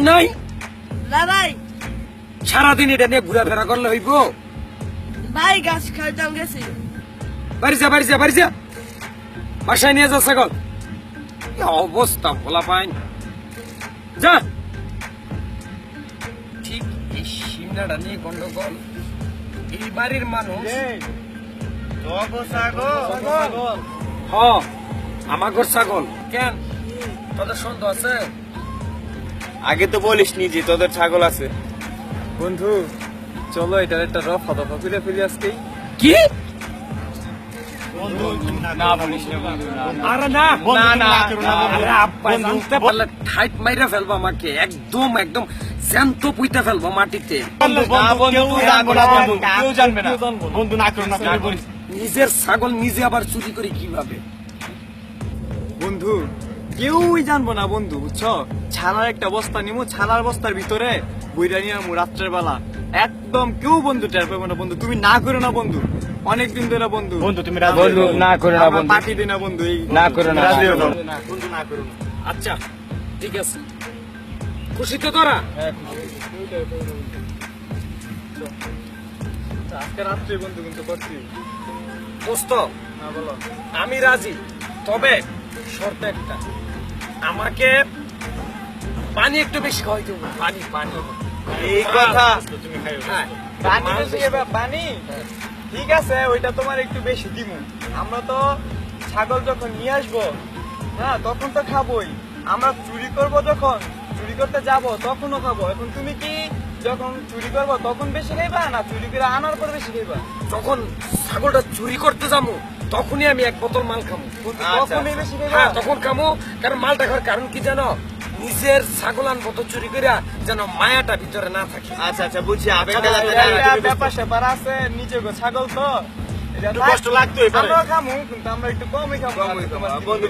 নাই না ভাই, সারাদিন এটা নিয়ে ঘোরাফেরা করলে হইব? ভাই গাছ খাইতাম গেছি। বাড়ি যা বাড়ি যা বাড়ি যা, বাসায় নিয়ে যা ছাগল। কি অবস্থা বলা পাইন, যা। ঠিক এই সিমনাটা নিয়ে গন্ডগোল। এই বাড়ির মানুষ হ আমাগর ছাগল কেন, তোদের সন্দেহ আছে? আগে তো বলিস নি যে তোদের ছাগল আছে। বন্ধু চলো এটার একটা রফা দফা করে ফেলি আজকেই। কি? না বলিস না বন্ধু, আরে না না না আরে আব্বা জানতে পারলে ঠাইট মাইরা ফেলবো আমাকে, একদম একদম জ্যান্ত পুইতে ফেলবো মাটিতে। বন্ধু না করো না বলিস। নিজের ছাগল নিজে আবার চুরি করে কিভাবে? বন্ধু কেউই জানবো না বন্ধু, বুঝছো? ছালার একটা বস্তা নিমু, ছালার বস্তার ভিতরে বইটা নিয়ে আমু রাত্রের বেলা, একদম কেউ বন্ধু টের পাবো না। বন্ধু তুমি না করো না বন্ধু, অনেকদিন ধরে বন্ধু। বন্ধু তুমি বন্ধু না করো না বন্ধু, পার্টি দিনা বন্ধু, এই না করো না, রাজি না হলো। করো বন্ধু না করো না। আচ্ছা ঠিক আছে, খুশি তো তোরা? আজকে রাত্রে বন্ধু কিন্তু করছি। দোস্ত হ্যাঁ বলো। আমি রাজি, তবে শর্ত একটা, আমাকে পানি একটু বেশি খাওয়াইতে হবে। পানি পানি এই কথা হ্যাঁ, পানি মাল বেশি খাবে, পানি ঠিক আছে, ওইটা তোমার একটু বেশি দিমু। আমরা তো ছাগল যখন নিয়ে আসবো হ্যাঁ তখন তো খাবোই। আমরা চুরি করব, যখন চুরি করতে যাব তখনও খাবো। এখন তুমি কি যখন চুরি করবো তখন বেশি খাইবা না চুরি করে আনার পর বেশি খাইবা? যখন ছাগলটা চুরি করতে যাবো তখনই আমি এক বোতল মাল খাবো। তখনই বেশি খাইবা? হ্যাঁ তখন খাবো, কারণ মালটা খাওয়ার কারণ কি জানো? নিজের ছাগল আনবো তো চুরি করে, যেন মায়াটা ভিতরে না থাকে। আচ্ছা আচ্ছা বুঝছি, আবেগটা যাতে ব্যাপার স্যাপার আছে, নিজে ছাগল তো এটা একটু কষ্ট লাগতোই পারে। আমরা খামু, কিন্তু আমরা একটু কমই খাবো। বন্ধু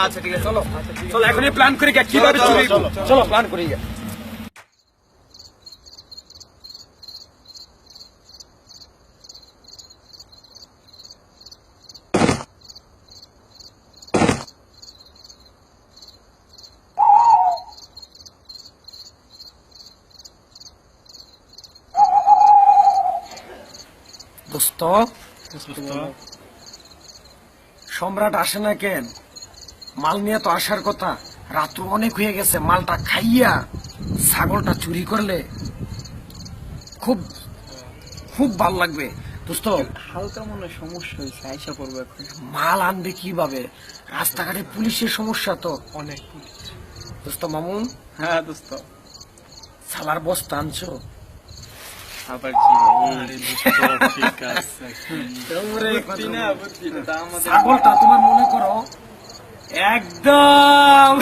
আচ্ছা ঠিক আছে, চলো চলো এখনই প্ল্যান করে গিয়ে কিভাবে চুরি করবো। চলো প্ল্যান করে গিয়ে। দোস্ত সম্রাট আসে না কেন? মাল নিয়ে তো আসার কথা, রাত্র অনেক হয়ে গেছে। মালটা খাইয়া ছাগলটা চুরি করলে খুব খুব ভাল লাগবে। দোস্ত হালকা মনে সমস্যা হয়েছে, আইসা পড়বো এখন। মাল আনবে কিভাবে? রাস্তাঘাটে পুলিশের সমস্যা তো অনেক। দোস্ত। মামুন হ্যাঁ দোস্ত, সালার বস্তা আনছো? আবার কি? ঠিক আছে, ছাগলটা তোমার মনে করো একদম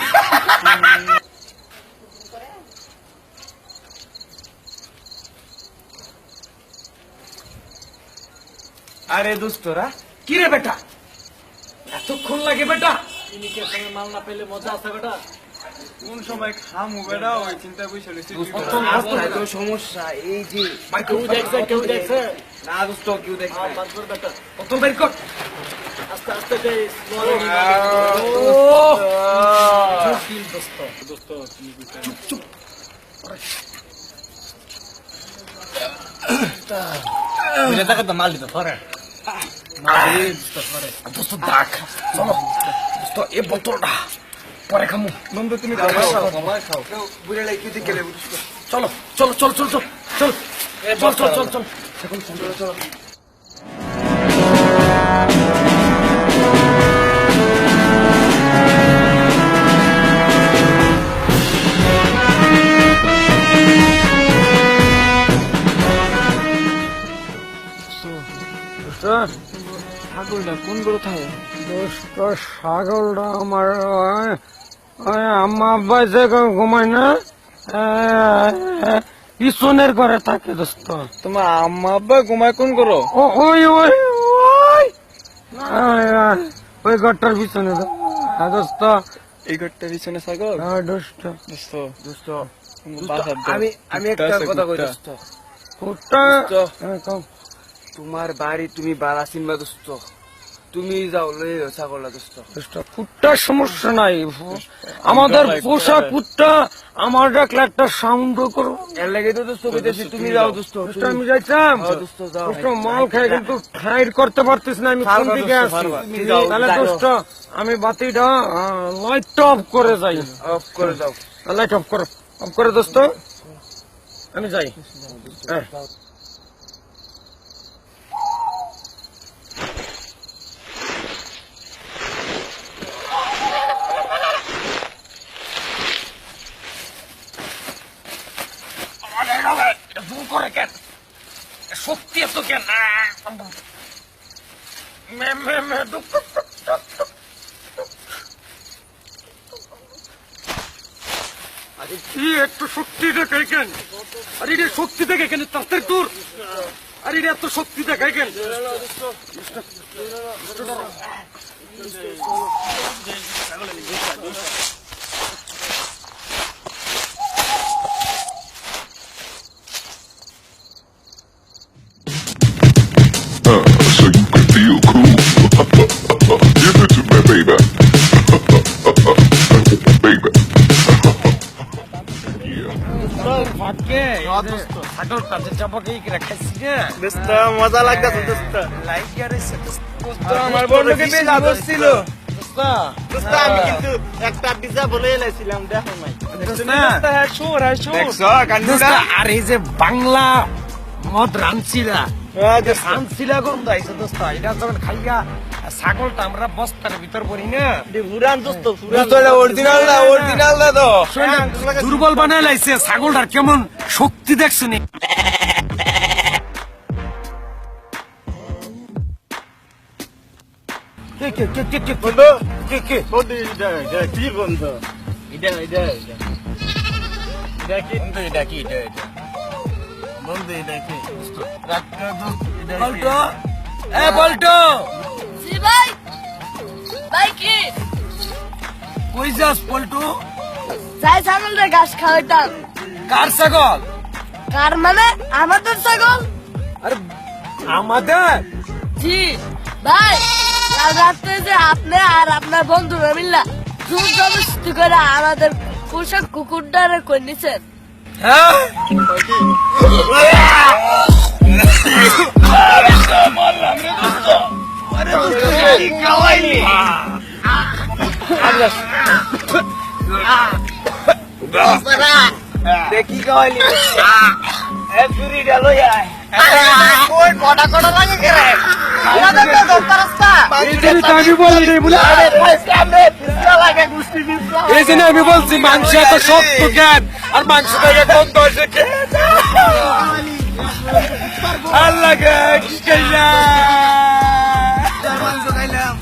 আরে দোস্তরা, কি রে বেটা এতক্ষণ লাগে বেটা? মাল না পেলে মজা আছে বেটা। কোন সময় খামু বেড়া ওই চিন্তা বসে রয়েছে। সমস্যা এই যে কেউ দেখছে কেউ দেখছে না দোস্ত, কেউ দেখে নাই। বাঁচবার বেটা, বোতল বের কর। আস্তে আস্তে যাই। দোস্ত তুমি মাল দিতে পারে। দোস্ত দেখ, চলো দোস্ত এই বোতলটা পরে খামু। বন্ধু তুমি খাও, বুড়ে লাগে দিকে গেলে চলো চলো চলো চলো চলো চল চল চল চল চল এখন চলো চলো। ছাগলটা কোন গরু থাকে? দোস্ত ছাগলটা আমার আম্মা আব্বা যে ঘুমায় না, পিছনের ঘরে থাকে দোস্ত। তোমার আম্মা আব্বা ঘুমায় কোন করো? ওই ওই ওই ওই ঘরটার পিছনে দোস্ত। এই ঘরটার পিছনে ছাগল? দোস্ত দোস্ত দোস্ত আমি একটা কথা কই দোস্ত। কুত্তা তোমার বাড়ি তুমি বালা চিনবা দোস্ত। তুমি যাও লই ছাগলটা দোস্ত। কুত্তার সমস্যা নাই, আমাদের পোষা কুত্তা আমার ডাকলে একটা সাউন্ড করো। এর লাগে তো দোস্ত কইতেছি তুমি যাও দোস্ত। দোস্ত, আমি যাইতাম দোস্ত যাও। দোস্ত, মাল খাই কিন্তু খাইর করতে পারতিস না, আমি কোন দিকে আছি। তুমি যাও, তাহলে যাও। দোস্ত আমি বাতিটা লাইট অফ করে যাই। অফ করে দাও। লাইট অফ করো, অফ করে দোস্ত আমি যাই। হ্যাঁ। শক্তি এত কেন? আরে কি একটু শক্তি দেখাই কেন? আরে এটা শক্তি দেখে কেন? তাড়াতাড়ি দূর। আরে এটা এত শক্তি দেখাই কেন? So you can feel cool. Give it to me, baby. Baby. ছাগলটা যে চাপাকে খাইছি না, দোস্ত মজা লাগতেছে দোস্ত। লাইকা রয়েছে দোস্ত। আমার বন্ধুকে বেশ বসছিল। দোস্ত, দোস্ত আমি কিন্তু একটা পিজ্জা বলে এলাইছিলাম, দেখো নাই। দোস্ত, হ্যাঁ শুর, হ্যাঁ শুর। দেখছো দোস্ত, আর এই যে বাংলা মদ রানছিলা, হ্যাঁ দোস্ত। রানছিলা গন্ধ আইছে দোস্ত। এটা যখন খাইয়া ছাগলটা আমরা বস্তার ভিতর পড়ি না, পুরান দোস্ত, পুরান। দোস্ত অরিজিনাল না, অরিজিনাল না তো। দুর্বল বানায় লাইছে ছাগলটার। কেমন শক্তি দেখছো নি? কে কে কে কে কে বন্ধু, কে কে? বন্ধু এটা কি বন্ধু? এটা এটা এটা এটা কি বন্ধু? এটা কি এটা এটা বন্ধু? এটা কি পল্টু, এ পল্টু, জি ভাই। ভাই কি? কই যাস পল্টু? যাই ছাগলটা ঘাস খাওয়াইতাম। কার ছাগল? কার মানে? আমাদের ছাগল। আরে আমাদের? জি ভাই, কাল রাত্রে যে আপনি আর আপনার বন্ধুরা মিল্লা জোর জবরদস্তি করে আমাদের পোশাক কুকুরটারে করে নিছেন। হ্যাঁ, কি খাওয়াইলি? দেখি খাওয়াইলি এ চুরি গেল কই কটা কটা লাগে কে রে? আমাদের তো দরকার আছে। আমি বলি রে বলে, সামনে পিজ্জা লাগে, গুষ্টি পিজ্জা। এই জন্য আমি বলছি মাংস এত শক্ত কেন, আর মাংস থেকে গন্ধ আসে কেন? আল্লাহ গে কি কইলা? মাংস খাইলাম।